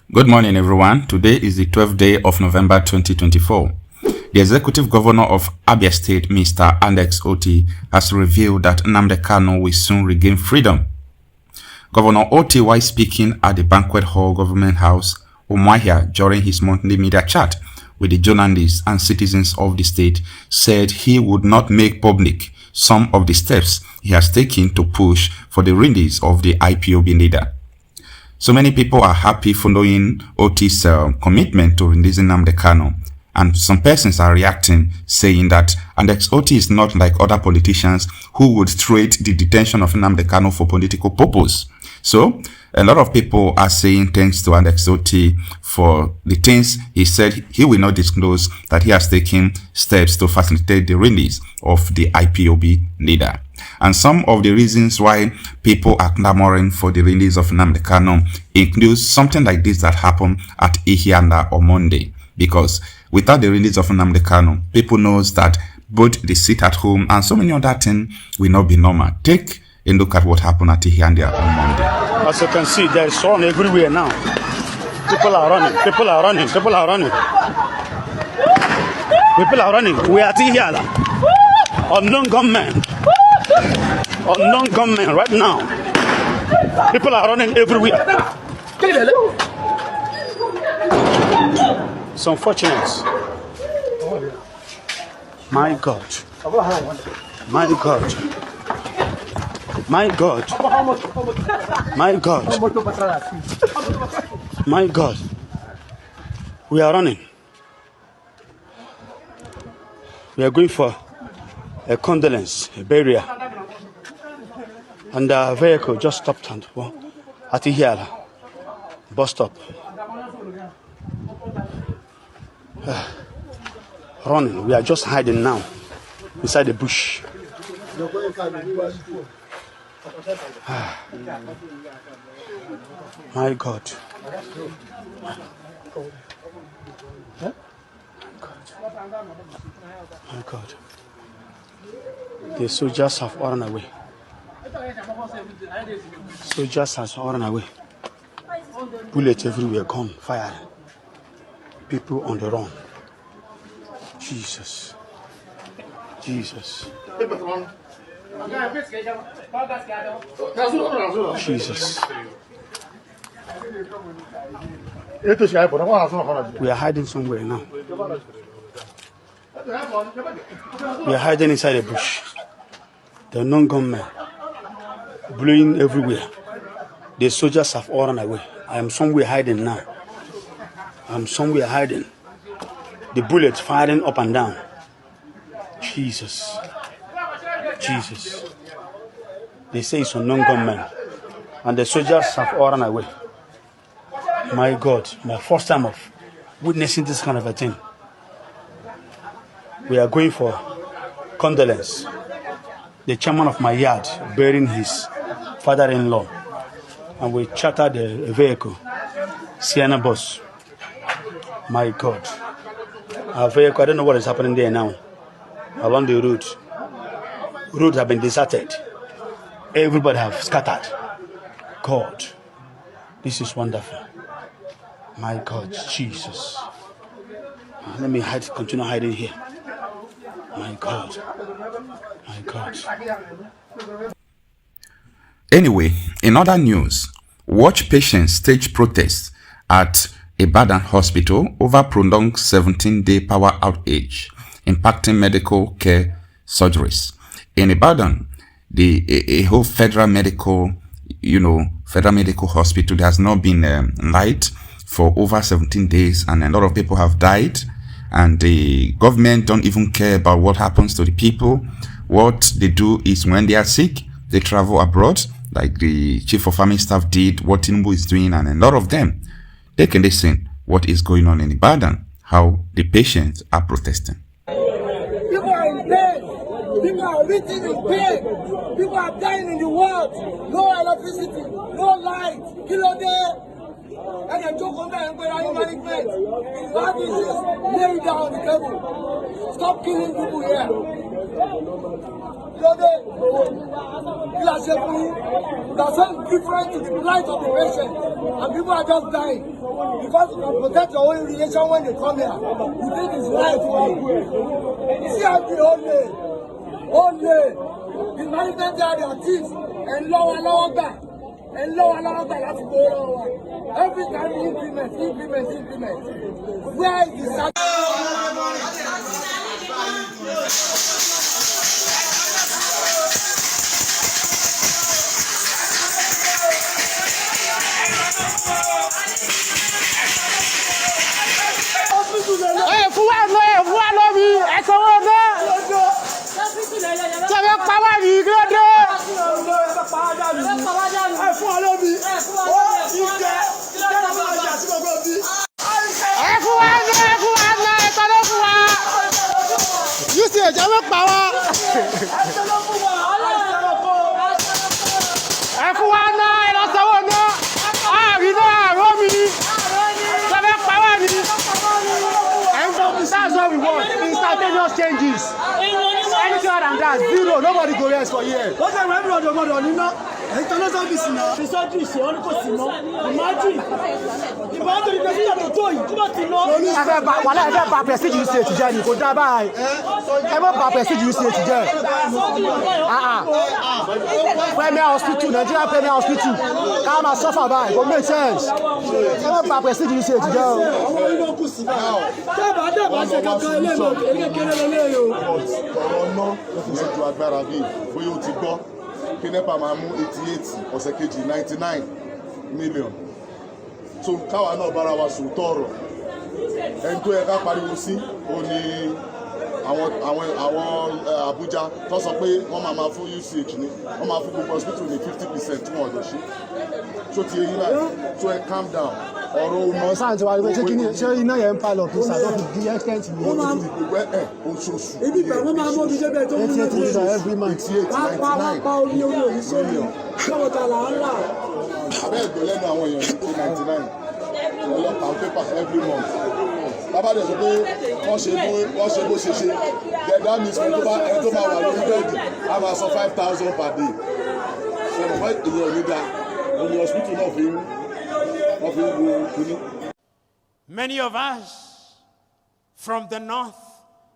Good morning, everyone. Today is the 12th day of November 2024. The Executive Governor of Abia State, Mr. Otti, has revealed that Nnamdi Kanu will soon regain freedom. Governor Otti, while speaking at the Banquet Hall Government House, Umuahia, during his monthly media chat with the journalists and citizens of the state, said he would not make public some of the steps he has taken to push for the release of the ipob leader. So many people are happy following Otti's commitment to releasing Nnamdi Kanu, and some persons are reacting, saying that Otti is not like other politicians who would trade the detention of Nnamdi Kanu for political purpose. So a lot of people are saying thanks to Otti for the things he said. He will not disclose that he has taken steps to facilitate the release of the ipob leader. And some of the reasons why people are clamoring for the release of Nnamdi Kanu includes something like this that happened at Ihianda on Monday. Because without the release of Nnamdi Kanu, people knows that both the sit at home and so many other things will not be normal. Take a look at what happened at Ihianda on Monday. As you can see, there is run everywhere now. People are running. People are running. People are running. People are running. We are at Ihianda. Unknown gunmen. Unknown gunmen right now. People are running everywhere. It's unfortunate. My God. My God. My God. My God. My God. We are running. We are going for a condolence, a burial. And the vehicle just stopped at Ihiala bus stop. Running. We are just hiding now inside the bush. My God. My God. The soldiers have run away. Soldiers have run away. Bullets everywhere, gone, fire. People on the run. Jesus. Jesus. Jesus. We are hiding somewhere now. We are hiding inside a bush. The non-gunmen blowing everywhere. The soldiers have all run away. I am somewhere hiding now. I am somewhere hiding. The bullets firing up and down. Jesus. Jesus. They say it's a non-gunmen. And the soldiers have all run away. My God, my first time of witnessing this kind of a thing. We are going for condolence. The chairman of my yard burying his father-in-law. And we chartered a vehicle, Sienna bus. My God. Our vehicle, I don't know what is happening there now. Along the route. Roads have been deserted. Everybody have scattered. God, this is wonderful. My God, Jesus. Let me hide, continue hiding here. My God. My God. Anyway, in other news, watch patients stage protests at Ibadan Hospital over prolonged 17-day power outage, impacting medical care surgeries. In Ibadan, a whole federal medical hospital has not been light for over 17 days, and a lot of people have died. And the government don't even care about what happens to the people. What they do is when they are sick, they travel abroad, like the chief of army staff did, what Tinubu is doing, and a lot of them. They can listen what is going on in Ibadan, how the patients are protesting. People are in pain. People are written in pain. People are dying in the world. No electricity, no light. Kilo day. And they joke on that and go management. That is just lay down on the table. Stop killing people here. You are saying that so different to the plight of the patient, and people are just dying because you can protect your own relation when they come here. You think it's right for you. See how the only the management there, their thieves, and lower back. And lower that's going every time increment. Where is the changes. Anything other than that, zero. Nobody go rest for years. What the everyone don't know, you know? International business now. The surgery is only for Sino. Imagine. Imagine the president of Toy. You don't know. Whatever bad prestige you say today, you go die by. Ever bad prestige you say today. Premier hospital, Nigeria Premier hospital. Come and suffer by. Go make sense. Ever bad prestige you say today. Kinepa máa mú 88 ọ̀sẹ̀ kejì 99 million. So káwa náà bára wa sòótọ́ ọ̀rọ̀. Ẹni tó yẹ ká pariwo sí ó ní àwọn Abuja tó sọ pé wọ́n máa fún UCH ní wọ́n máa fún gbogbo hospital ní 50% tí wọ́n ọ̀dọ̀ ṣe. So ti eyín báyìí so ẹ calm down. Ọ̀rọ̀ ọmọ sáà tí wàá rí pé ṣé iná yẹn ń pilot ní sàdọ́ fi di extent ní gbogbo oṣooṣù. ibi ìgbà wọn máa mọ omi jẹ́ bẹ́ẹ̀ tó ń lé every month. 88 99 omi òyìnbó lọ́wọ́ ta là ń rà. Abẹ́ ìgbò lẹ́nu àwọn èèyàn ní 99 ọlọ́pàá pépà every month. Bàbá dẹ̀ sọ pé wọ́n ṣe bó ṣe ṣe. That means ẹni tó máa wà lórí bẹ́ẹ̀dì á máa san 5,000 per day. Ṣé mo fẹ́ ìyẹn ò ní da? Òní hospital náà fi ń wo kíní. Many of us from the north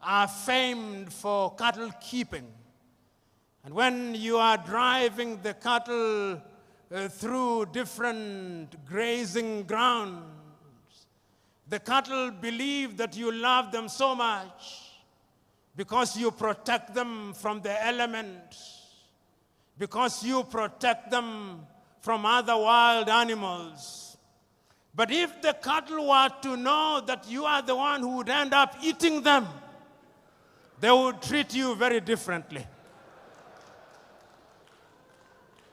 are famed for cattle keeping. And when you are driving the cattle through different grazing grounds, the cattle believe that you love them so much because you protect them from the elements, because you protect them from other wild animals. But if the cattle were to know that you are the one who would end up eating them, they would treat you very differently.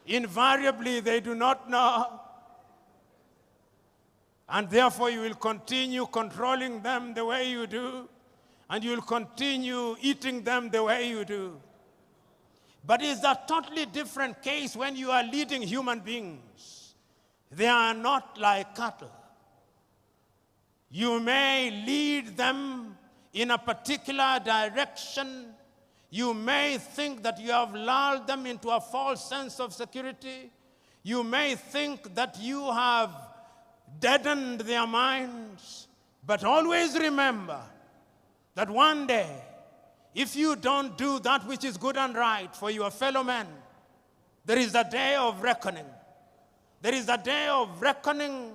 Invariably, they do not know. And therefore, you will continue controlling them the way you do, and you will continue eating them the way you do. But it's a totally different case when you are leading human beings. They are not like cattle. You may lead them in a particular direction. You may think that you have lulled them into a false sense of security. You may think that you have deadened their minds. But always remember that one day, if you don't do that which is good and right for your fellow men, there is a day of reckoning. There is a day of reckoning,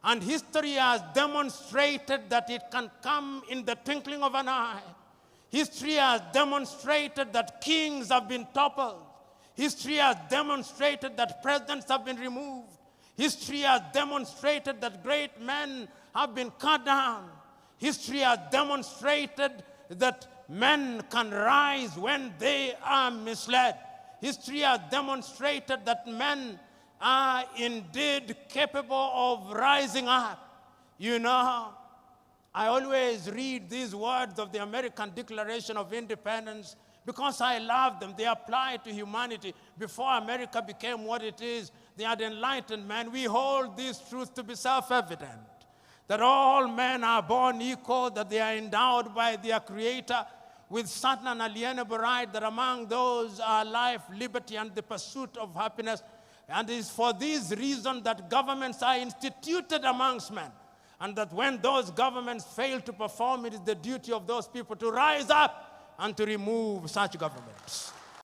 and history has demonstrated that it can come in the twinkling of an eye. History has demonstrated that kings have been toppled. History has demonstrated that presidents have been removed. History has demonstrated that great men have been cut down. History has demonstrated that men can rise when they are misled. History has demonstrated that men are indeed capable of rising up. You know, I always read these words of the American Declaration of Independence because I love them. They apply to humanity. Before America became what it is, they had enlightened men. We hold this truth to be self-evident, that all men are born equal, that they are endowed by their Creator with certain unalienable right that among those are life, liberty, and the pursuit of happiness. And it is for this reason that governments are instituted amongst men. And that when those governments fail to perform, it is the duty of those people to rise up and to remove such governments.